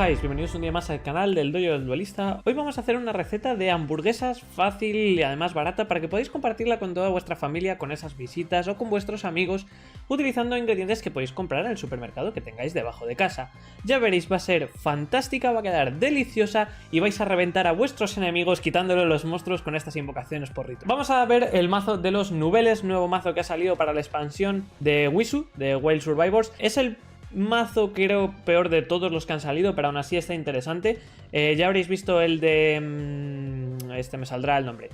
estáis? Bienvenidos un día más al canal del Dojo del Duelista. Hoy vamos a hacer una receta de hamburguesas fácil y además barata para que podáis compartirla con toda vuestra familia, con esas visitas o con vuestros amigos, utilizando ingredientes que podéis comprar en el supermercado que tengáis debajo de casa. Ya veréis, va a ser fantástica, va a quedar deliciosa y vais a reventar a vuestros enemigos quitándole los monstruos con estas invocaciones por rito. Vamos a ver el mazo de los Nubeles, nuevo mazo que ha salido para la expansión de Wisu, de Wild Survivors. Es el mazo creo peor de todos los que han salido, pero aún así está interesante. Ya habréis visto el de... me saldrá el nombre.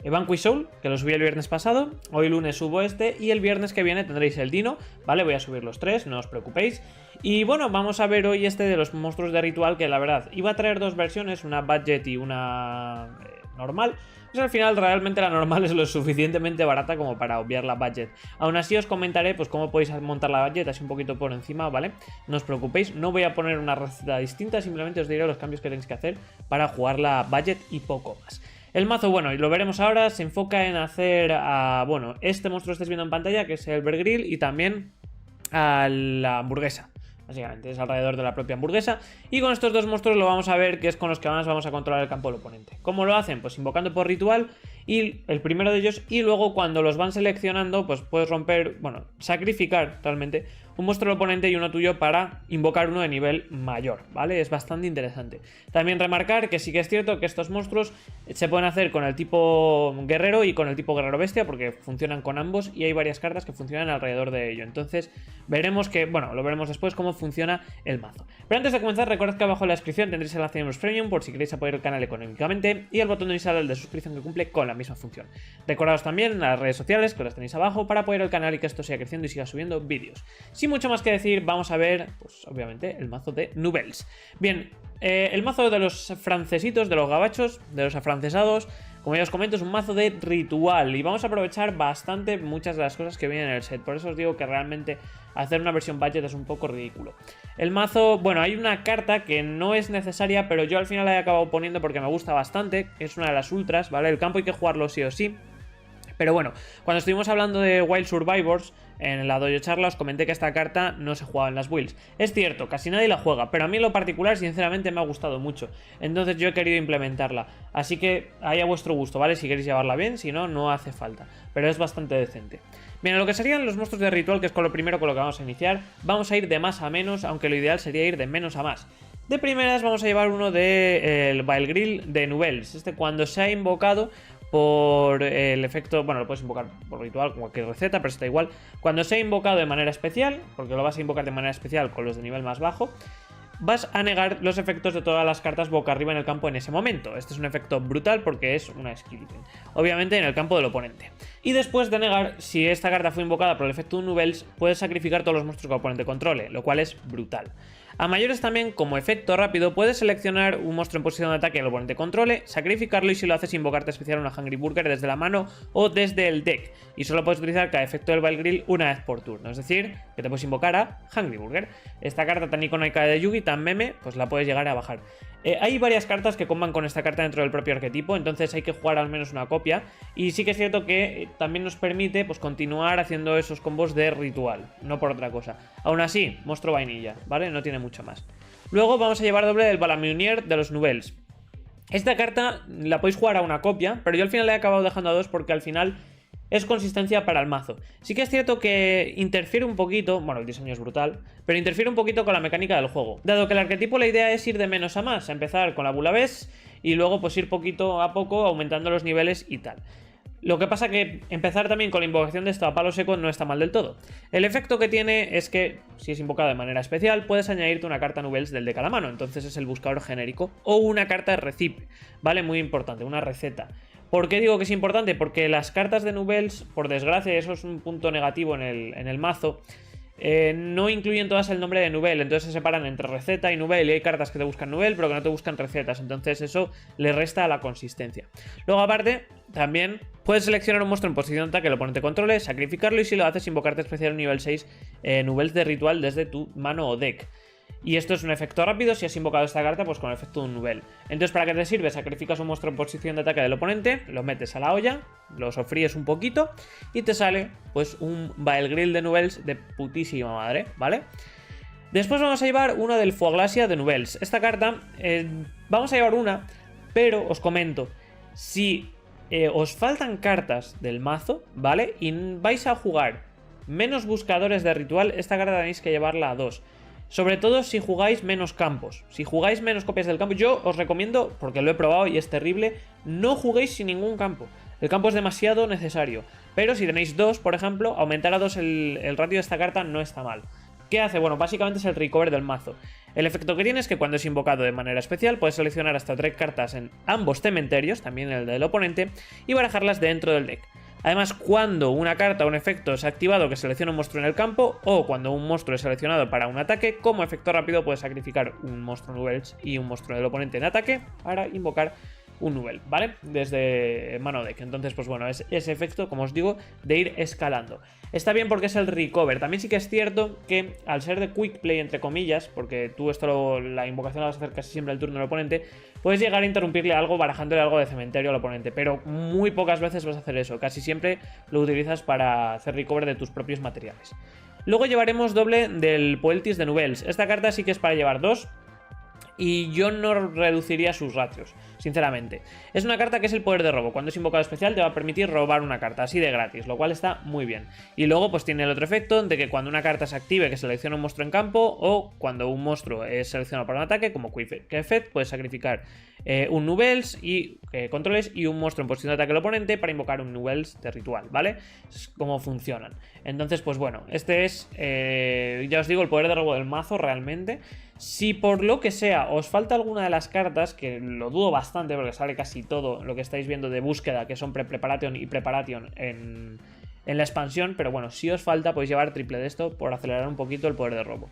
Vanquish Soul, que lo subí el viernes pasado. Hoy lunes subo este y el viernes que viene tendréis el Dino, ¿vale? Voy a subir los tres, no os preocupéis. Y bueno, vamos a ver hoy este de los monstruos de ritual, que la verdad iba a traer dos versiones, una budget y una normal. Pues al final realmente la normal es lo suficientemente barata como para obviar la budget. Aún así os comentaré pues cómo podéis montar la budget así un poquito por encima, ¿vale? No os preocupéis, no voy a poner una receta distinta, simplemente os diré los cambios que tenéis que hacer para jugar la budget y poco más. El mazo, bueno, y lo veremos ahora, se enfoca en hacer a, bueno, este monstruo que estáis viendo en pantalla, que es el Bear Grylls, y también a la hamburguesa. Básicamente es alrededor de la propia hamburguesa. Y con estos dos monstruos lo vamos a ver, que es con los que más vamos a controlar el campo del oponente. ¿Cómo lo hacen? Pues invocando por ritual y el primero de ellos, y luego cuando los van seleccionando pues puedes romper, bueno, sacrificar realmente un monstruo del oponente y uno tuyo para invocar uno de nivel mayor, ¿vale? Es bastante interesante. También remarcar que sí que es cierto que estos monstruos se pueden hacer con el tipo guerrero y con el tipo guerrero bestia, porque funcionan con ambos y hay varias cartas que funcionan alrededor de ello. Entonces veremos que, bueno, lo veremos después cómo funciona el mazo. Pero antes de comenzar, recordad que abajo en la descripción tendréis el enlace de Miembros Premium por si queréis apoyar el canal económicamente y el botón de avisar el de suscripción que cumple con la misma función. Recordaos también las redes sociales que las tenéis abajo para apoyar el canal y que esto siga creciendo y siga subiendo vídeos. Sin mucho más que decir, vamos a ver, pues obviamente, el mazo de Nubeles. Bien, el mazo de los francesitos, de los gabachos, de los afrancesados, como ya os comento, es un mazo de ritual y vamos a aprovechar bastante muchas de las cosas que vienen en el set. Por eso os digo que realmente hacer una versión budget es un poco ridículo. El mazo, bueno, hay una carta que no es necesaria, pero yo al final la he acabado poniendo porque me gusta bastante, es una de las ultras, ¿vale? El campo hay que jugarlo sí o sí. Pero bueno, cuando estuvimos hablando de Wild Survivors, en la Dojo Charla os comenté que esta carta no se jugaba en las builds. Es cierto, casi nadie la juega, pero a mí en lo particular sinceramente me ha gustado mucho. Entonces yo he querido implementarla. Así que ahí a vuestro gusto, ¿vale? Si queréis llevarla bien, si no, no hace falta. Pero es bastante decente. Bien, a lo que serían los monstruos de ritual, que es con lo primero con lo que vamos a iniciar, vamos a ir de más a menos, aunque lo ideal sería ir de menos a más. De primeras vamos a llevar uno de el Bear Grylls de Nubeles. Este cuando se ha invocado por el efecto, bueno, lo puedes invocar por ritual con cualquier receta, pero está igual. Cuando se ha invocado de manera especial, porque lo vas a invocar de manera especial con los de nivel más bajo, vas a negar los efectos de todas las cartas boca arriba en el campo en ese momento. Este es un efecto brutal porque es una skill, obviamente en el campo del oponente. Y después de negar, si esta carta fue invocada por el efecto de Nubeles, puedes sacrificar todos los monstruos que el oponente controle, lo cual es brutal. A mayores también, como efecto rápido, puedes seleccionar un monstruo en posición de ataque que el oponente controle, sacrificarlo y si lo haces invocarte especial una Hungry Burger desde la mano o desde el deck. Y solo puedes utilizar cada efecto del Bear Grylls una vez por turno, es decir, que te puedes invocar a Hungry Burger. Esta carta tan icónica de Yugi, tan meme, pues la puedes llegar a bajar. Hay varias cartas que comban con esta carta dentro del propio arquetipo, entonces hay que jugar al menos una copia. Y sí que es cierto que también nos permite pues continuar haciendo esos combos de ritual, no por otra cosa. Aún así, monstruo vainilla, ¿vale? No tiene mucho más. Luego vamos a llevar doble del Balamunier de los Nubeles. Esta carta la podéis jugar a una copia, pero yo al final la he acabado dejando a dos porque al final es consistencia para el mazo. Sí que es cierto que interfiere un poquito, bueno, el diseño es brutal, pero interfiere un poquito con la mecánica del juego. Dado que el arquetipo la idea es ir de menos a más, empezar con la Bulabés y luego pues ir poquito a poco aumentando los niveles y tal. Lo que pasa que empezar también con la invocación de esto a palo seco no está mal del todo. El efecto que tiene es que, si es invocado de manera especial, puedes añadirte una carta Nubeles del deck a la mano, entonces es el buscador genérico, o una carta recipe, ¿vale? Muy importante, una receta. ¿Por qué digo que es importante? Porque las cartas de Nubeles, por desgracia, eso es un punto negativo en el mazo, no incluyen todas el nombre de Nubel, entonces se separan entre receta y Nubel, y hay cartas que te buscan Nubel pero que no te buscan recetas, entonces eso le resta a la consistencia. Luego aparte, también puedes seleccionar un monstruo en posición de ataque que el oponente controle, sacrificarlo y si lo haces invocarte especial nivel 6 Nubeles de ritual desde tu mano o deck. Y esto es un efecto rápido si has invocado esta carta pues con el efecto de un Nubel. Entonces, ¿para qué te sirve? Sacrificas un monstruo en posición de ataque del oponente, lo metes a la olla, lo sofríes un poquito y te sale pues un Bear Grylls de Nubeles de putísima madre, ¿vale? Después vamos a llevar una del Fouglasia de Nubels. Esta carta, vamos a llevar una, pero os comento, si os faltan cartas del mazo, ¿vale? Y vais a jugar menos buscadores de ritual, esta carta tenéis que llevarla a 2. Sobre todo si jugáis menos campos. Si jugáis menos copias del campo, yo os recomiendo, porque lo he probado y es terrible, no juguéis sin ningún campo. El campo es demasiado necesario. Pero si tenéis 2, por ejemplo, aumentar a 2 el ratio de esta carta no está mal. ¿Qué hace? Bueno, básicamente es el recover del mazo. El efecto que tiene es que cuando es invocado de manera especial puedes seleccionar hasta 3 cartas en ambos cementerios, también el del oponente, y barajarlas dentro del deck. Además, cuando una carta o un efecto es activado que selecciona un monstruo en el campo, o cuando un monstruo es seleccionado para un ataque, como efecto rápido puedes sacrificar un monstruo Nubels y un monstruo del oponente en ataque para invocar un Nubel, ¿vale? Desde mano deck. Entonces, pues bueno, es ese efecto, como os digo, de ir escalando. Está bien porque es el recover. También sí que es cierto que al ser de quick play, entre comillas, porque tú la invocación la vas a hacer casi siempre al turno del oponente, puedes llegar a interrumpirle algo barajándole algo de cementerio al oponente, pero muy pocas veces vas a hacer eso. Casi siempre lo utilizas para hacer recover de tus propios materiales. Luego llevaremos doble del Poeltis de Nubels. Esta carta sí que es para llevar 2. Y yo no reduciría sus ratios, sinceramente. Es una carta que es el poder de robo. Cuando es invocado especial te va a permitir robar una carta, así de gratis, lo cual está muy bien. Y luego pues tiene el otro efecto de que cuando una carta se active que selecciona un monstruo en campo, o cuando un monstruo es seleccionado para un ataque, como Quick Effect, puedes sacrificar un Nubels y controles y un monstruo en posición de ataque al oponente para invocar un Nubels de ritual, ¿vale? Es como funcionan. Entonces, pues bueno, este es, ya os digo, el poder de robo del mazo realmente. Si por lo que sea os falta alguna de las cartas, que lo dudo bastante porque sale casi todo lo que estáis viendo de búsqueda, que son Preparation y Preparation en la expansión, pero bueno, si os falta podéis llevar triple de esto por acelerar un poquito el poder de robo.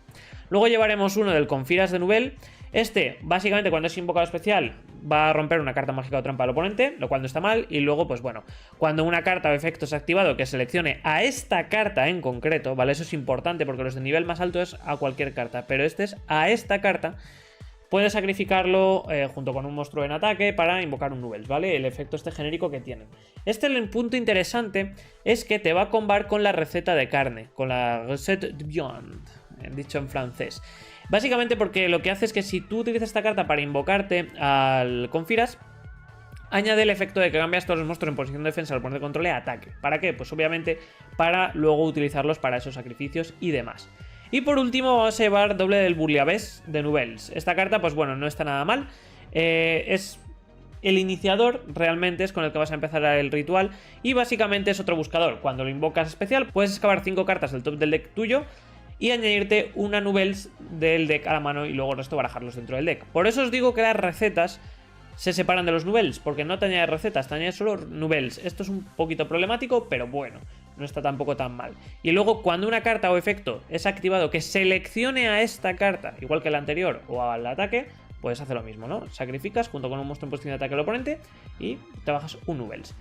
Luego llevaremos uno del Confiras de Nubel. Este, básicamente, cuando es invocado especial, va a romper una carta mágica o trampa al oponente, lo cual no está mal. Y luego, pues bueno, cuando una carta o efecto es activado que seleccione a esta carta en concreto, ¿vale? Eso es importante porque los de nivel más alto es a cualquier carta, pero este es a esta carta. Puedes sacrificarlo junto con un monstruo en ataque para invocar un Nubels, ¿vale? El efecto este genérico que tienen. El punto interesante es que te va a combar con la receta de carne, con la recette de viande, dicho en francés. Básicamente porque lo que hace es que si tú utilizas esta carta para invocarte al Confiras, añade el efecto de que cambias todos los monstruos en posición de defensa al poner de control a ataque. ¿Para qué? Pues obviamente para luego utilizarlos para esos sacrificios y demás. Y por último vamos a llevar doble del Bouillabaisse de Nubels. Esta carta, pues bueno, no está nada mal. Es el iniciador, realmente es con el que vas a empezar el ritual. Y básicamente es otro buscador. Cuando lo invocas especial, puedes excavar 5 cartas del top del deck tuyo y añadirte una Nubels del deck a la mano y luego el resto barajarlos dentro del deck. Por eso os digo que las recetas se separan de los Nubels, porque no te añades recetas, te añades solo Nubels. Esto es un poquito problemático, pero bueno, no está tampoco tan mal. Y luego cuando una carta o efecto es activado que seleccione a esta carta, igual que la anterior o al ataque, puedes hacer lo mismo, ¿no? Sacrificas junto con un monstruo en posición de ataque al oponente y te bajas un Nubels.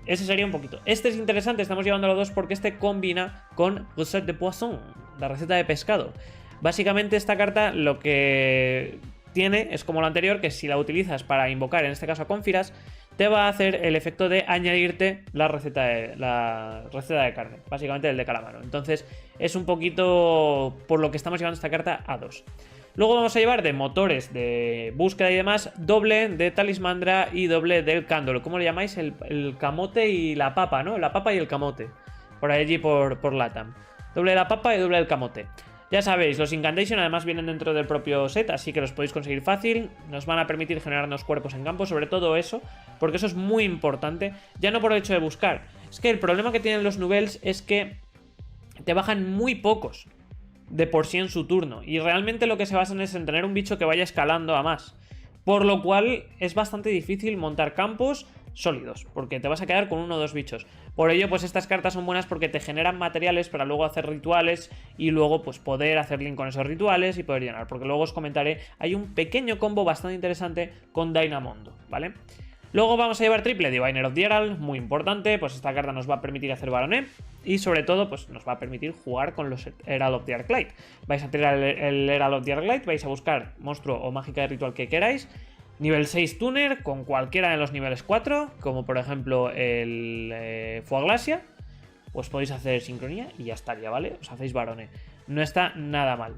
Ese sería un poquito. Este es interesante, estamos llevándolo a 2 porque este combina con Recette de Poisson, la receta de pescado. Básicamente esta carta lo que tiene es como la anterior, que si la utilizas para invocar, en este caso a Confiras, te va a hacer el efecto de añadirte la receta de carne, básicamente el de calamaro. Entonces es un poquito por lo que estamos llevando esta carta a 2. Luego vamos a llevar de motores de búsqueda y demás, doble de Talismandra y doble del Cándolo. ¿Cómo le llamáis? El camote y la papa, ¿no? La papa y el camote. Por allí por LATAM. Doble de la papa y doble del camote. Ya sabéis, los Incantation además vienen dentro del propio set, así que los podéis conseguir fácil. Nos van a permitir generarnos cuerpos en campo, sobre todo eso, porque eso es muy importante. Ya no por el hecho de buscar. Es que el problema que tienen los Nubels es que te bajan muy pocos de por sí en su turno, y realmente lo que se basan es en tener un bicho que vaya escalando a más, por lo cual es bastante difícil montar campos sólidos, porque te vas a quedar con uno o dos bichos. Por ello, pues estas cartas son buenas porque te generan materiales para luego hacer rituales y luego pues poder hacer link con esos rituales y poder llenar, porque luego os comentaré, hay un pequeño combo bastante interesante con Dynamondo, ¿vale? Luego vamos a llevar triple Diviner of the Herald, muy importante, pues esta carta nos va a permitir hacer Baronet y sobre todo pues nos va a permitir jugar con los Herald of the Arclight. Vais a tirar el Herald of the Arclight, vais a buscar monstruo o mágica de ritual que queráis, nivel 6 tuner con cualquiera de los niveles 4, como por ejemplo el Fouglasia, pues podéis hacer sincronía y ya estaría, ¿vale? Os hacéis Baronet, no está nada mal.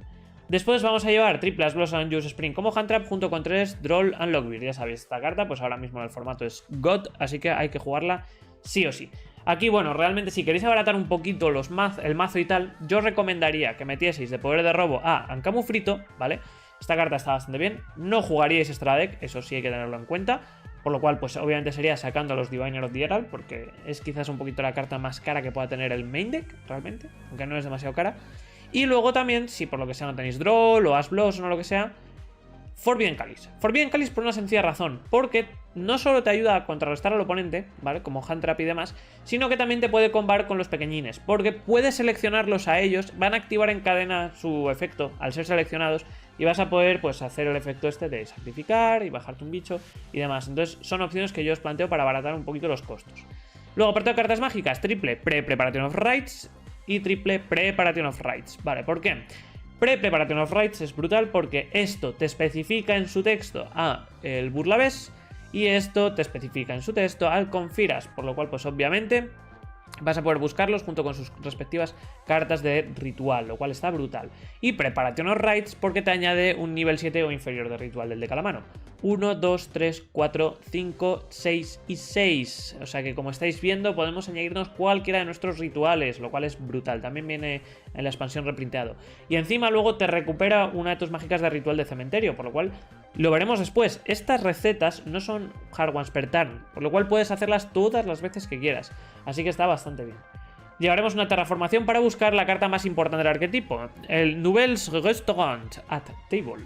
Después vamos a llevar triples Blossom Use Spring como hand trap junto con 3 Droll and Lockbeard. Ya sabéis, esta carta pues ahora mismo en el formato es God, así que hay que jugarla sí o sí. Aquí, bueno, realmente si queréis abaratar un poquito el mazo y tal, yo os recomendaría que metieseis de poder de robo a Ankamu Frito, ¿vale? Esta carta está bastante bien. No jugaríais extra deck, eso sí hay que tenerlo en cuenta. Por lo cual, pues obviamente sería sacando a los Diviner of the Herald, porque es quizás un poquito la carta más cara que pueda tener el main deck, realmente, aunque no es demasiado cara. Y luego también, si por lo que sea no tenéis Droll o Ash Blossom o lo que sea, Forbidden Chalice. Forbidden Chalice por una sencilla razón, porque no solo te ayuda a contrarrestar al oponente, ¿vale? Como hand trap y demás, sino que también te puede combar con los pequeñines, porque puedes seleccionarlos a ellos, van a activar en cadena su efecto al ser seleccionados y vas a poder pues hacer el efecto este de sacrificar y bajarte un bicho y demás. Entonces son opciones que yo os planteo para abaratar un poquito los costos. Luego, aparte de cartas mágicas, triple Pre-Preparation of Rites y triple Preparation of Rites. Vale, ¿por qué? Pre-Preparation of Rites es brutal porque esto te especifica en su texto a el Burlaves y esto te especifica en su texto al Confiras, por lo cual pues obviamente vas a poder buscarlos junto con sus respectivas cartas de ritual, lo cual está brutal. Y Preparation of Rites porque te añade un nivel 7 o inferior de ritual del deck a la mano. 1, 2, 3, 4, 5, 6 y 6. O sea que como estáis viendo podemos añadirnos cualquiera de nuestros rituales, lo cual es brutal. También viene en la expansión reprinteado. Y encima luego te recupera una de tus mágicas de ritual de cementerio, por lo cual lo veremos después. Estas recetas no son hard ones per turn, por lo cual puedes hacerlas todas las veces que quieras. Así que está bastante bien. Llevaremos una terraformación para buscar la carta más importante del arquetipo, el Nouvelles Restaurant at Table.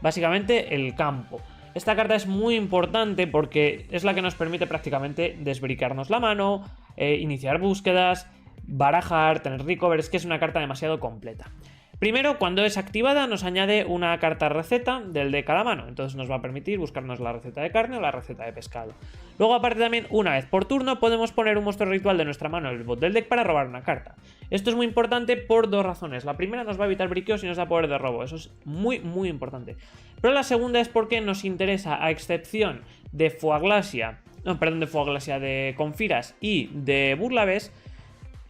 Básicamente el campo. Esta carta es muy importante porque es la que nos permite prácticamente desbricarnos la mano, iniciar búsquedas, barajar, tener recover. Es que es una carta demasiado completa. Primero, cuando es activada nos añade una carta receta del deck a la mano, entonces nos va a permitir buscarnos la receta de carne o la receta de pescado. Luego, aparte también, una vez por turno podemos poner un monstruo ritual de nuestra mano en el bot del deck para robar una carta. Esto es muy importante por dos razones. La primera, nos va a evitar briqueos y nos da poder de robo, eso es muy importante. Pero la segunda es porque nos interesa, a excepción de de Confiras y de Burlaves,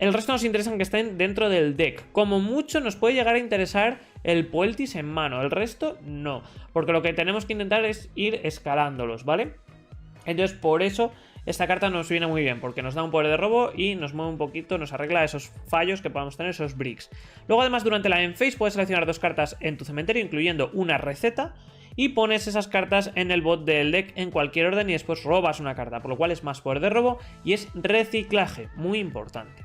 el resto nos interesa que estén dentro del deck. Como mucho nos puede llegar a interesar el Poeltis en mano, el resto no. Porque lo que tenemos que intentar es ir escalándolos, ¿vale? Entonces por eso esta carta nos viene muy bien, porque nos da un poder de robo y nos mueve un poquito, nos arregla esos fallos que podamos tener, esos bricks. Luego además durante la end phase puedes seleccionar dos cartas en tu cementerio, incluyendo una receta, y pones esas cartas en el bot del deck en cualquier orden y después robas una carta, por lo cual es más poder de robo y es reciclaje, muy importante.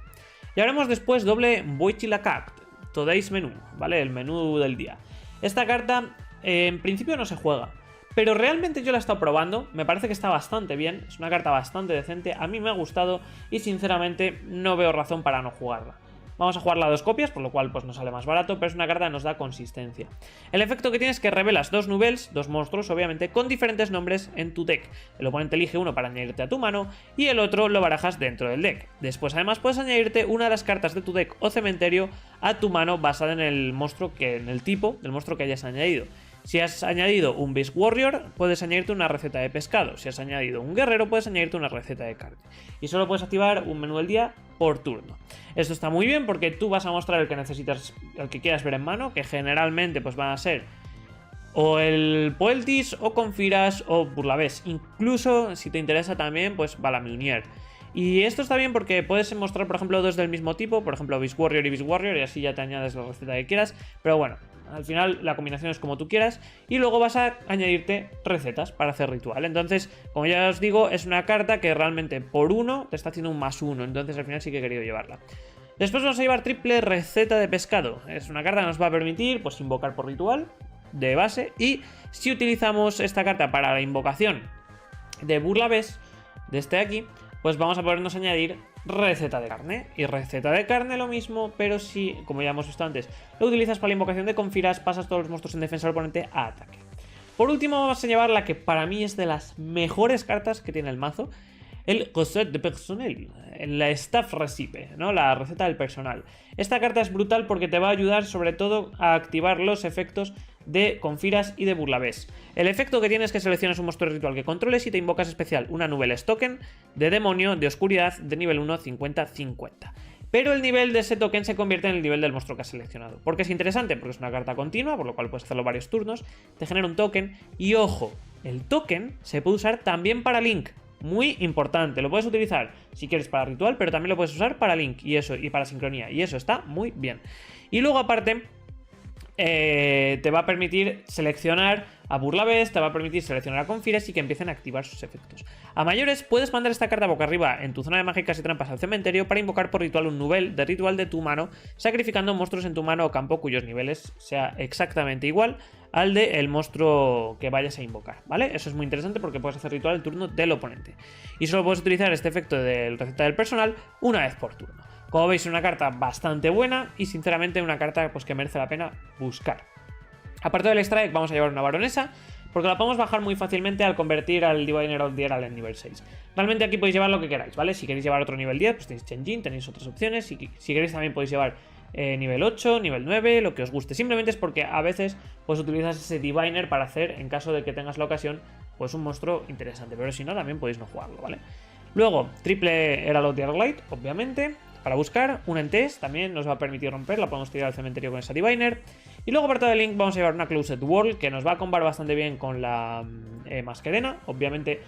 Y haremos después doble Boichilacact, Today's Menú, ¿vale? El menú del día. Esta carta en principio no se juega, pero realmente yo la he estado probando, me parece que está bastante bien, es una carta bastante decente, a mí me ha gustado y sinceramente no veo razón para no jugarla. Vamos a jugarla a 2 copias, por lo cual pues nos sale más barato, pero es una carta que nos da consistencia. El efecto que tiene es que revelas 2 Nouvelles, 2 monstruos obviamente, con diferentes nombres en tu deck. El oponente elige uno para añadirte a tu mano y el otro lo barajas dentro del deck. Después además puedes añadirte una de las cartas de tu deck o cementerio a tu mano basada en el monstruo en el tipo del monstruo que hayas añadido. Si has añadido un Beast Warrior, puedes añadirte una receta de pescado. Si has añadido un guerrero, puedes añadirte una receta de carne. Y solo puedes activar un menú del día por turno. Esto está muy bien porque tú vas a mostrar el que necesitas, el que quieras ver en mano, que generalmente pues van a ser o el Poeltis, o Confiras, o Burlaves. Incluso, si te interesa también, pues Valameunier. Y esto está bien porque puedes mostrar, por ejemplo, dos del mismo tipo, por ejemplo, Beast Warrior y Beast Warrior, y así ya te añades la receta que quieras. Pero bueno, al final la combinación es como tú quieras. Y luego vas a añadirte recetas para hacer ritual. Entonces, como ya os digo, es una carta que realmente por 1 te está haciendo un +1. Entonces al final sí que he querido llevarla. Después vamos a llevar triple receta de pescado. Es una carta que nos va a permitir pues invocar por ritual de base. Y si utilizamos esta carta para la invocación de Burlaves, de este de aquí, pues vamos a podernos añadir receta de carne. Y receta de carne lo mismo, pero si, como ya hemos visto antes, lo utilizas para la invocación de Confiras, pasas todos los monstruos en defensa del oponente a ataque. Por último vamos a llevar la que para mí es de las mejores cartas que tiene el mazo, el Recette de Personnel, la Staff Recipe, ¿no? La receta del personal. Esta carta es brutal porque te va a ayudar sobre todo a activar los efectos de Confiras y de Burlaves. El efecto que tienes es que seleccionas un monstruo ritual que controles y te invocas especial una Nouvelles Token de demonio de oscuridad de nivel 1 50-50. pero el nivel de ese token se convierte en el nivel del monstruo que has seleccionado. ¿Por qué es interesante? Porque es una carta continua, por lo cual puedes hacerlo varios turnos, te genera un token y ojo, el token se puede usar también para Link. Muy importante, lo puedes utilizar si quieres para ritual, pero también lo puedes usar para Link y para sincronía, y eso está muy bien. Y luego aparte te va a permitir seleccionar a Burlabes, te va a permitir seleccionar a Confires y que empiecen a activar sus efectos. A mayores, puedes mandar esta carta boca arriba en tu zona de mágicas y trampas al cementerio para invocar por ritual un nivel de ritual de tu mano, sacrificando monstruos en tu mano o campo cuyos niveles sea exactamente igual al del monstruo que vayas a invocar, ¿vale? Eso es muy interesante porque puedes hacer ritual el turno del oponente. Y solo puedes utilizar este efecto de receta del personal una vez por turno. Como veis, es una carta bastante buena y sinceramente una carta pues, que merece la pena buscar. Aparte del Strike, vamos a llevar una baronesa, porque la podemos bajar muy fácilmente al convertir al Diviner of the Herald en nivel 6. Realmente aquí podéis llevar lo que queráis, ¿vale? Si queréis llevar otro nivel 10, pues tenéis Chenjin, tenéis otras opciones. Si queréis también podéis llevar nivel 8, nivel 9, lo que os guste. Simplemente es porque a veces pues utilizas ese Diviner para hacer, en caso de que tengas la ocasión, pues un monstruo interesante. Pero si no, también podéis no jugarlo, ¿vale? Luego, triple Herald of the Arclight, obviamente. Para buscar, un Entes también nos va a permitir romper, la podemos tirar al cementerio con esa Diviner. Y luego, aparte de Link, vamos a llevar una Closed World que nos va a combar bastante bien con la Masquerena, obviamente,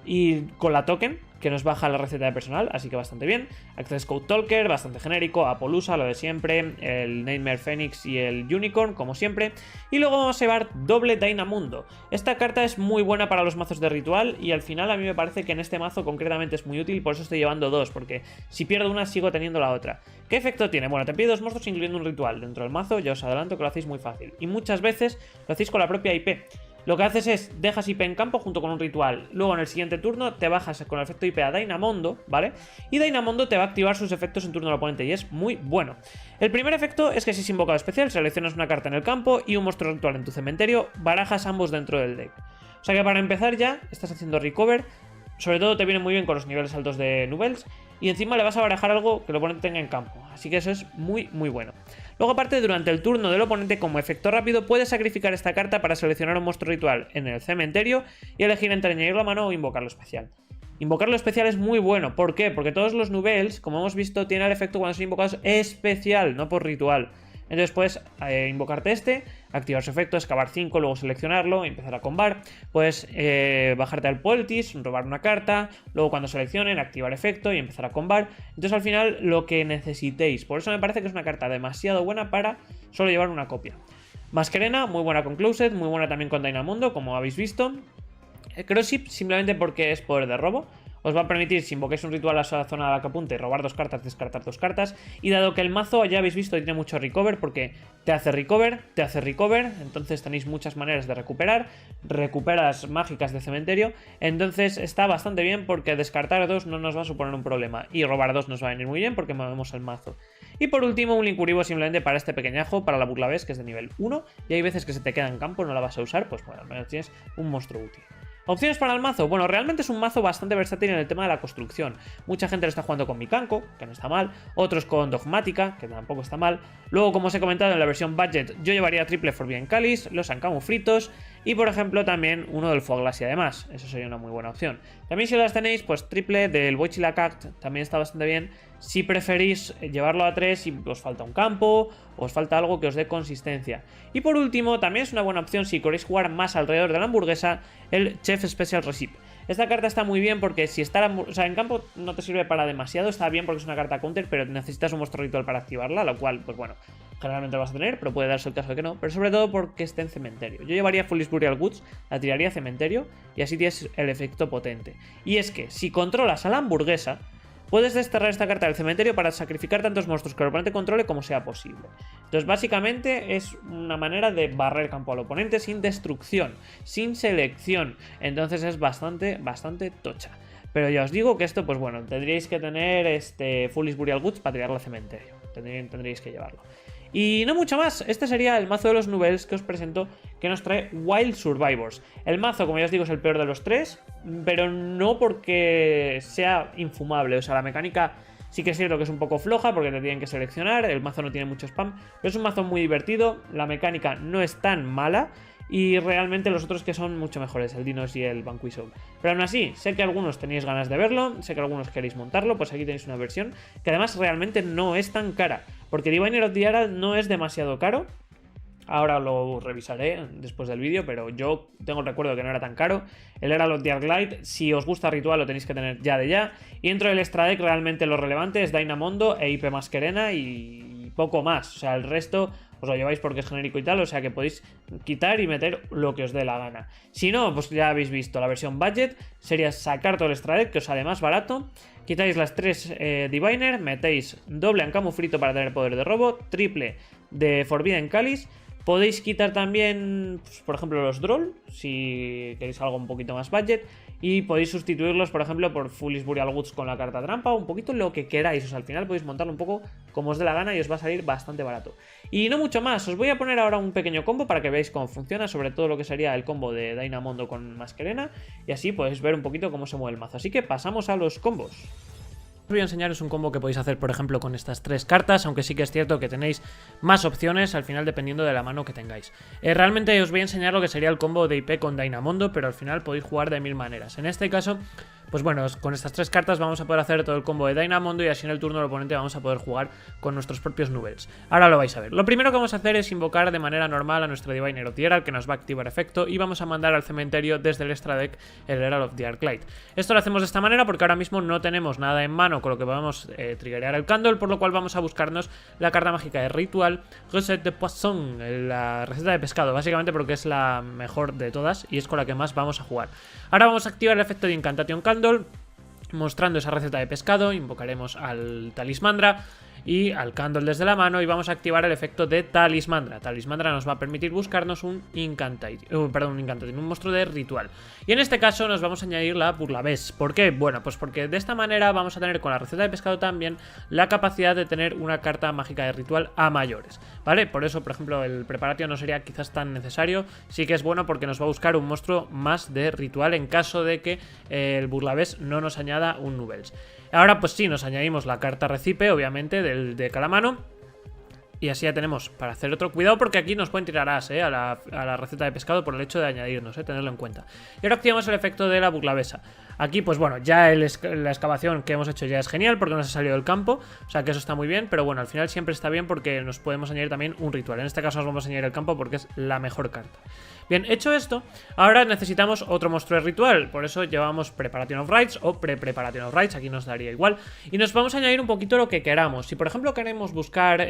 y con la Token, que nos baja la receta de personal, así que bastante bien. Access Code Talker, bastante genérico, Apollusa, lo de siempre, el Nightmare Phoenix y el Unicorn, como siempre. Y luego vamos a llevar doble Dynamundo. Esta carta es muy buena para los mazos de ritual y al final a mí me parece que en este mazo concretamente es muy útil, por eso estoy llevando dos, porque si pierdo una sigo teniendo la otra. ¿Qué efecto tiene? Bueno, te pide dos monstruos incluyendo un ritual dentro del mazo, ya os adelanto que lo hacéis muy fácil. Y muchas veces lo hacéis con la propia IP. Lo que haces es, dejas IP en campo junto con un ritual. Luego en el siguiente turno te bajas con el efecto IP a Dynamondo, ¿vale? Y Dynamondo te va a activar sus efectos en turno del oponente y es muy bueno. El primer efecto es que si es invocado especial, seleccionas una carta en el campo y un monstruo ritual en tu cementerio, barajas ambos dentro del deck. O sea que para empezar ya estás haciendo recover. Sobre todo te viene muy bien con los niveles altos de Nubels. Y encima le vas a barajar algo que el oponente tenga en campo. Así que eso es muy muy bueno. Luego aparte, durante el turno del oponente, como efecto rápido, puedes sacrificar esta carta para seleccionar un monstruo ritual en el cementerio y elegir entre añadirlo a mano o invocarlo especial. Invocarlo especial es muy bueno. ¿Por qué? Porque todos los Nubels, como hemos visto, tienen el efecto cuando son invocados especial, no por ritual. Entonces puedes invocarte este, activar su efecto, excavar 5, luego seleccionarlo y empezar a combar. Puedes bajarte al Poeltis, robar una carta, luego cuando seleccionen, activar efecto y empezar a combar. Entonces al final lo que necesitéis. Por eso me parece que es una carta demasiado buena para solo llevar una copia. Masquerena, muy buena con Closet, muy buena también con Dynamundo, como habéis visto. Crossship, simplemente porque es poder de robo. Os va a permitir, si invocáis un ritual a esa zona a la que apunte, robar dos cartas, descartar dos cartas. Y dado que el mazo, ya habéis visto, tiene mucho recover, porque te hace recover, entonces tenéis muchas maneras de recuperar. Recuperas mágicas de cementerio, entonces está bastante bien porque descartar dos no nos va a suponer un problema. Y robar dos nos va a venir muy bien porque movemos el mazo. Y por último, un Linkuriboh simplemente para este pequeñajo, para la Burlabes, que es de nivel 1. Y hay veces que se te queda en campo, no la vas a usar, pues bueno, al menos tienes un monstruo útil. Opciones para el mazo. Bueno, realmente es un mazo bastante versátil en el tema de la construcción. Mucha gente lo está jugando con Mikanko, que no está mal. Otros con Dogmática, que tampoco está mal. Luego, como os he comentado en la versión budget, yo llevaría triple Forbian Cáliz, los Ankamu fritos y, por ejemplo, también uno del Foglass y además. Eso sería una muy buena opción. También si las tenéis, pues triple del Boichilacact también está bastante bien. Si preferís llevarlo a 3 y os falta un campo o os falta algo que os dé consistencia. Y por último, también es una buena opción si queréis jugar más alrededor de la hamburguesa, el Chef Special Recipe. Esta carta está muy bien porque si está en campo no te sirve para demasiado, está bien porque es una carta counter, pero necesitas un monstruo ritual para activarla, lo cual, pues bueno, generalmente lo vas a tener, pero puede darse el caso de que no, pero sobre todo porque esté en cementerio. Yo llevaría Foolish Burial Goods, la tiraría a cementerio y así tienes el efecto potente. Y es que si controlas a la hamburguesa, puedes desterrar esta carta del cementerio para sacrificar tantos monstruos que el oponente controle como sea posible. Entonces básicamente es una manera de barrer campo al oponente sin destrucción, sin selección. Entonces es bastante tocha. Pero ya os digo que esto, pues bueno, tendríais que tener Foolish Burial Goods para tirarlo al cementerio. Tendríais que llevarlo. Y no mucho más, este sería el mazo de los Nubels que os presento, que nos trae Wild Survivors. El mazo, como ya os digo, es el peor de los tres, pero no porque sea infumable. O sea, la mecánica sí que es cierto que es un poco floja porque te tienen que seleccionar, el mazo no tiene mucho spam, pero es un mazo muy divertido, la mecánica no es tan mala y realmente los otros que son mucho mejores, el Dinos y el Vanquishout. Pero aún así, sé que algunos tenéis ganas de verlo, sé que algunos queréis montarlo, pues aquí tenéis una versión que además realmente no es tan cara, porque Diviner of the Herald no es demasiado caro. Ahora lo revisaré después del vídeo, pero yo tengo el recuerdo de que no era tan caro. El Herald of the Arclight, si os gusta Ritual, lo tenéis que tener ya de ya. Y dentro del extra deck realmente lo relevante es Dynamondo e IP Masquerena y poco más. O sea, el resto os lo lleváis porque es genérico y tal, o sea que podéis quitar y meter lo que os dé la gana. Si no, pues ya habéis visto la versión budget, sería sacar todo el extra deck, que os sale más barato. Quitáis las 3 Diviner, metéis doble Ankamu Frito para tener poder de robo, triple de Forbidden Cáliz. Podéis quitar también, pues, por ejemplo, los Droll, si queréis algo un poquito más budget. Y podéis sustituirlos, por ejemplo, por Foolish Burial Woods con la carta trampa, un poquito lo que queráis. O sea, al final podéis montarlo un poco como os dé la gana y os va a salir bastante barato. Y no mucho más, os voy a poner ahora un pequeño combo para que veáis cómo funciona, sobre todo lo que sería el combo de Dynamondo con Masquerena. Y así podéis ver un poquito cómo se mueve el mazo. Así que pasamos a los combos. Os voy a enseñaros un combo que podéis hacer, por ejemplo, con estas 3 cartas, aunque sí que es cierto que tenéis más opciones al final dependiendo de la mano que tengáis. Realmente os voy a enseñar lo que sería el combo de IP con Dynamondo, pero al final podéis jugar de 1000 maneras. En este caso, pues bueno, con estas 3 cartas vamos a poder hacer todo el combo de Dynamondo y así en el turno del oponente vamos a poder jugar con nuestros propios Nubels. Ahora lo vais a ver. Lo primero que vamos a hacer es invocar de manera normal a nuestro Diviner of the Herald, que nos va a activar efecto, y vamos a mandar al cementerio desde el extra deck el Herald of the Arclight. Esto lo hacemos de esta manera porque ahora mismo no tenemos nada en mano con lo que podamos triggerear el Candle, por lo cual vamos a buscarnos la carta mágica de Ritual, Recette de Poisson, la receta de pescado, básicamente porque es la mejor de todas y es con la que más vamos a jugar. Ahora vamos a activar el efecto de Incantation Candle, mostrando esa receta de pescado. Invocaremos al Talismandra y al Candle desde la mano y vamos a activar el efecto de Talismandra. Talismandra nos va a permitir buscarnos un un monstruo de Ritual. Y en este caso nos vamos a añadir la Burlabés. ¿Por qué? Bueno, pues porque de esta manera vamos a tener con la receta de pescado también la capacidad de tener una carta mágica de Ritual a mayores, ¿vale? Por eso, por ejemplo, el Preparatio no sería quizás tan necesario. Sí que es bueno porque nos va a buscar un monstruo más de Ritual en caso de que el Burlabés no nos añada un Nubels. Ahora pues sí, nos añadimos la carta Recipe, obviamente, de cada mano. Y así ya tenemos para hacer otro. Cuidado porque aquí nos pueden tirar as a la receta de pescado por el hecho de añadirnos, tenerlo en cuenta. Y ahora activamos el efecto de la Burlabesa. Aquí pues bueno, ya la excavación que hemos hecho ya es genial porque nos ha salido del campo. O sea que eso está muy bien, pero bueno, al final siempre está bien porque nos podemos añadir también un ritual. En este caso nos vamos a añadir el campo porque es la mejor carta. Bien, hecho esto, ahora necesitamos otro monstruo de ritual. Por eso llevamos Preparation of Rites o Pre-Preparation of Rites, aquí nos daría igual. Y nos vamos a añadir un poquito lo que queramos. Si por ejemplo queremos buscar,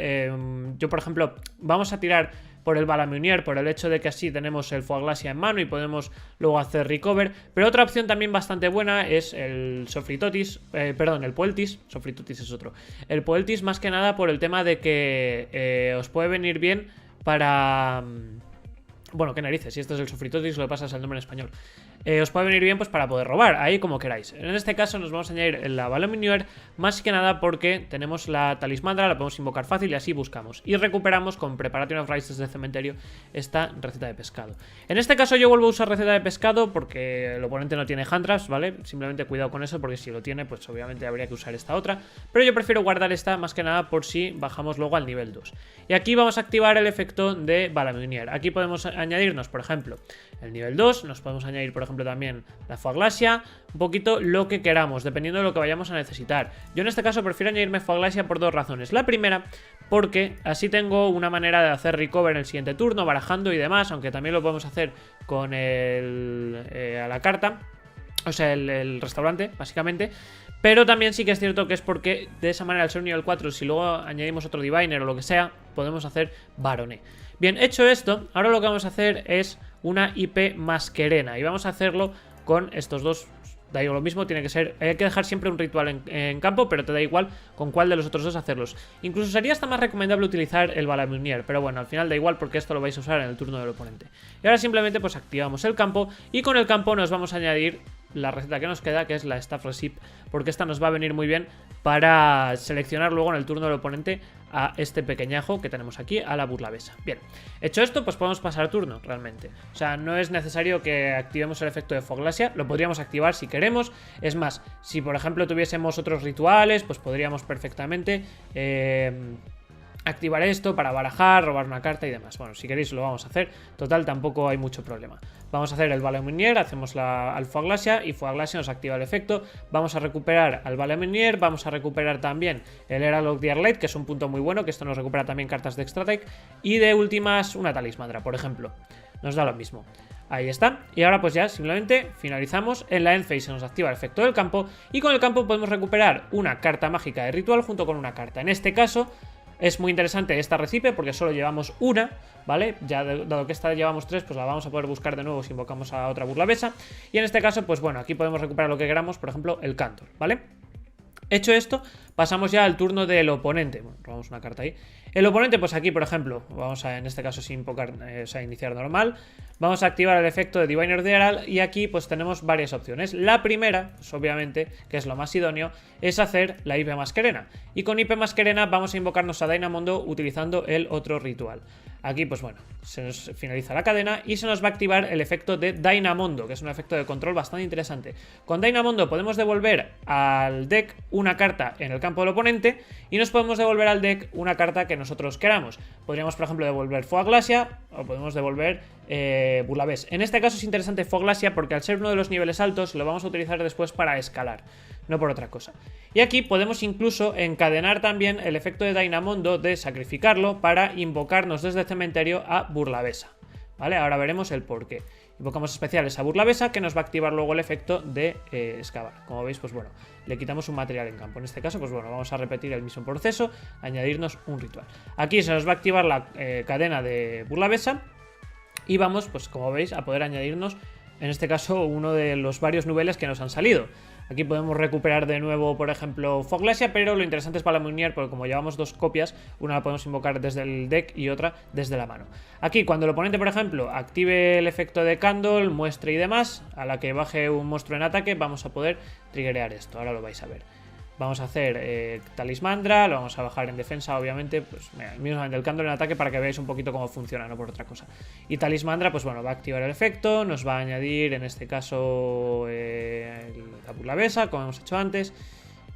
yo por ejemplo, vamos a tirar por el Balamunier, por el hecho de que así tenemos el Foaglasia en mano y podemos luego hacer recover. Pero otra opción también bastante buena es el Sofritotis, perdón, el Poeltis. Sofritotis es otro. El Poeltis más que nada por el tema de que os puede venir bien para... Bueno, qué narices, si esto es el Sofritotis, lo que pasa es el nombre en español. Os puede venir bien pues para poder robar, ahí como queráis. En este caso nos vamos a añadir la Balamunier, más que nada porque tenemos la Talismandra, la podemos invocar fácil y así buscamos. Y recuperamos con Preparation of Rites desde el cementerio esta receta de pescado. En este caso yo vuelvo a usar receta de pescado porque el oponente no tiene hand traps, ¿vale? Simplemente cuidado con eso porque si lo tiene pues obviamente habría que usar esta otra. Pero yo prefiero guardar esta más que nada por si bajamos luego al nivel 2. Y aquí vamos a activar el efecto de Balamunier. Aquí podemos añadirnos, por ejemplo, el nivel 2, nos podemos añadir, por ejemplo, también la Foaglasia, un poquito lo que queramos, dependiendo de lo que vayamos a necesitar. Yo en este caso prefiero añadirme Foaglasia por dos razones. La primera, porque así tengo una manera de hacer recover en el siguiente turno, barajando y demás, aunque también lo podemos hacer con a la carta, o sea, el restaurante, básicamente. Pero también sí que es cierto que es porque de esa manera al ser un nivel 4, si luego añadimos otro Diviner o lo que sea, podemos hacer Baroné. Bien, hecho esto, ahora lo que vamos a hacer es una IP Masquerena y vamos a hacerlo con estos dos. Da igual lo mismo, tiene que ser, hay que dejar siempre un ritual en campo, pero te da igual con cuál de los otros dos hacerlos. Incluso sería hasta más recomendable utilizar el Balamunier, pero bueno, al final da igual porque esto lo vais a usar en el turno del oponente. Y ahora simplemente pues activamos el campo y con el campo nos vamos a añadir la receta que nos queda, que es la Staff Recipe, porque esta nos va a venir muy bien para seleccionar luego en el turno del oponente a este pequeñajo que tenemos aquí, a la Burlabesa. Bien, hecho esto, pues podemos pasar turno, realmente. O sea, no es necesario que activemos el efecto de Foaglasia, lo podríamos activar si queremos. Es más, si por ejemplo tuviésemos otros rituales, pues podríamos perfectamente activar esto para barajar, robar una carta y demás. Bueno, si queréis lo vamos a hacer. Total, tampoco hay mucho problema. Vamos a hacer el Vale Meunier, hacemos al Foaglasia y Foaglasia nos activa el efecto. Vamos a recuperar al Vale Meunier, vamos a recuperar también el Herald of the Arlight, que es un punto muy bueno, que esto nos recupera también cartas de extra deck. Y de últimas, una Talismandra, por ejemplo. Nos da lo mismo. Ahí está. Y ahora pues ya simplemente finalizamos. En la end phase se nos activa el efecto del campo. Y con el campo podemos recuperar una carta mágica de ritual junto con una carta. En este caso es muy interesante esta Recipe porque solo llevamos una, ¿vale? Ya dado que esta llevamos 3, pues la vamos a poder buscar de nuevo si invocamos a otra Burlavesa. Y en este caso, pues bueno, aquí podemos recuperar lo que queramos, por ejemplo, el Candor, ¿vale? Hecho esto, pasamos ya al turno del oponente. Bueno, robamos una carta ahí. El oponente, pues aquí, por ejemplo, vamos a, en este caso, sin invocar, iniciar normal. Vamos a activar el efecto de Diviner de Herald y aquí pues tenemos varias opciones. La primera, pues, obviamente, que es lo más idóneo, es hacer la IP Masquerena. Y con IP Masquerena vamos a invocarnos a Dynamondo utilizando el otro ritual. Aquí, pues bueno, se nos finaliza la cadena y se nos va a activar el efecto de Dynamondo, que es un efecto de control bastante interesante. Con Dynamondo podemos devolver al deck una carta en el campo del oponente y nos podemos devolver al deck una carta que nosotros queramos. Podríamos, por ejemplo, devolver Foaglasia o podemos devolver Burlavés. En este caso es interesante Foaglasia porque al ser uno de los niveles altos lo vamos a utilizar después para escalar, no por otra cosa. Y aquí podemos incluso encadenar también el efecto de Dynamondo de sacrificarlo para invocarnos desde el cementerio a Burlavesa, ¿vale? Ahora veremos el porqué. Invocamos especiales a Burlavesa que nos va a activar luego el efecto de excavar. Como veis, pues bueno, le quitamos un material en campo. En este caso, pues bueno, vamos a repetir el mismo proceso, añadirnos un ritual. Aquí se nos va a activar la cadena de Burlavesa y vamos, pues como veis, a poder añadirnos, en este caso, uno de los varios niveles que nos han salido. Aquí podemos recuperar de nuevo, por ejemplo, Foaglasia, pero lo interesante es Vale Meunier porque como llevamos dos copias, una la podemos invocar desde el deck y otra desde la mano. Aquí, cuando el oponente, por ejemplo, active el efecto de Candle, muestre y demás, a la que baje un monstruo en ataque, vamos a poder triggerear esto. Ahora lo vais a ver. Vamos a hacer Talismandra, lo vamos a bajar en defensa, obviamente, pues mismamente el Candle en ataque para que veáis un poquito cómo funciona, no por otra cosa. Y Talismandra, pues bueno, va a activar el efecto, nos va a añadir, en este caso, la Burlavesa, como hemos hecho antes,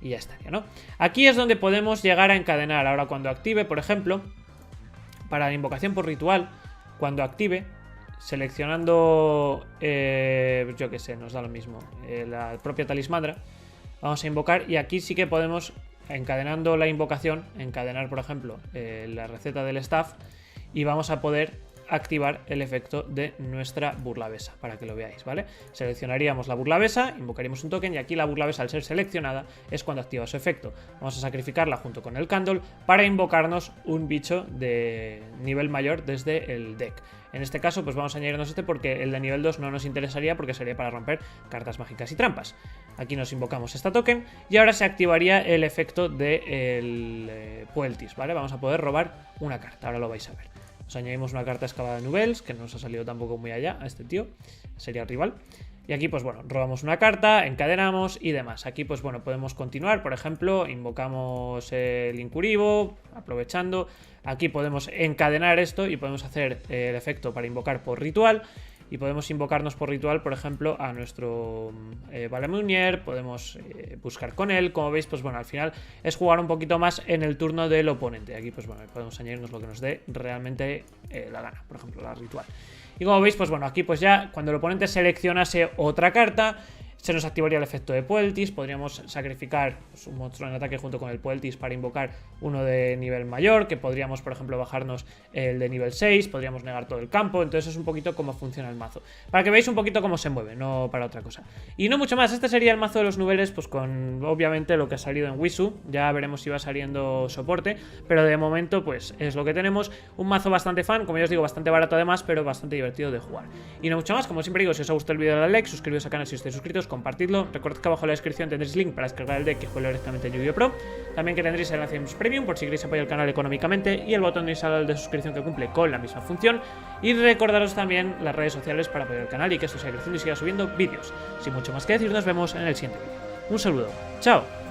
y ya estaría, ¿no? Aquí es donde podemos llegar a encadenar. Ahora cuando active, por ejemplo, para la invocación por ritual, cuando active, seleccionando, yo que sé, nos da lo mismo, la propia Talismandra, vamos a invocar y aquí sí que podemos, encadenando la invocación, encadenar, por ejemplo, la receta del staff y vamos a poder activar el efecto de nuestra Burlavesa, para que lo veáis, ¿vale? Seleccionaríamos la Burlavesa, invocaríamos un token y aquí la Burlavesa, al ser seleccionada, es cuando activa su efecto. Vamos a sacrificarla junto con el Candle para invocarnos un bicho de nivel mayor desde el deck. En este caso, pues vamos a añadirnos este porque el de nivel 2 no nos interesaría porque sería para romper cartas mágicas y trampas. Aquí nos invocamos esta token y ahora se activaría el efecto del Pueltis, ¿vale? Vamos a poder robar una carta, ahora lo vais a ver. Nos añadimos una carta excavada de Nubels, que no nos ha salido tampoco muy allá a este tío, sería el rival. Y aquí, pues bueno, robamos una carta, encadenamos y demás. Aquí, pues bueno, podemos continuar, por ejemplo, invocamos el Incuribo, aprovechando. Aquí podemos encadenar esto y podemos hacer el efecto para invocar por ritual. Y podemos invocarnos por ritual, por ejemplo, a nuestro Vale Meunier, podemos buscar con él. Como veis, pues bueno, al final es jugar un poquito más en el turno del oponente. Aquí, pues bueno, podemos añadirnos lo que nos dé realmente la gana, por ejemplo, la ritual. Y como veis, pues bueno, aquí pues ya cuando el oponente seleccionase otra carta, se nos activaría el efecto de Pueltis. Podríamos sacrificar pues, un monstruo en ataque junto con el Pueltis para invocar uno de nivel mayor, que podríamos, por ejemplo, bajarnos el de nivel 6, podríamos negar todo el campo. Entonces es un poquito cómo funciona el mazo, para que veáis un poquito cómo se mueve, no para otra cosa. Y no mucho más, este sería el mazo de los niveles, pues con obviamente lo que ha salido en Wisu. Ya veremos si va saliendo soporte, pero de momento pues es lo que tenemos. Un mazo bastante fan, como ya os digo, bastante barato además, pero bastante divertido de jugar. Y no mucho más, como siempre digo, si os ha gustado el vídeo dale like, suscribiros al canal si estáis suscritos, compartidlo. Recordad que abajo en la descripción tendréis link para descargar el deck que juego directamente en Yu-Gi-Oh! Pro. También que tendréis el enlace en Premium por si queréis apoyar el canal económicamente y el botón de instalar de suscripción que cumple con la misma función. Y recordaros también las redes sociales para apoyar el canal y que esto siga creciendo y siga subiendo vídeos. Sin mucho más que decir, nos vemos en el siguiente vídeo. Un saludo, chao.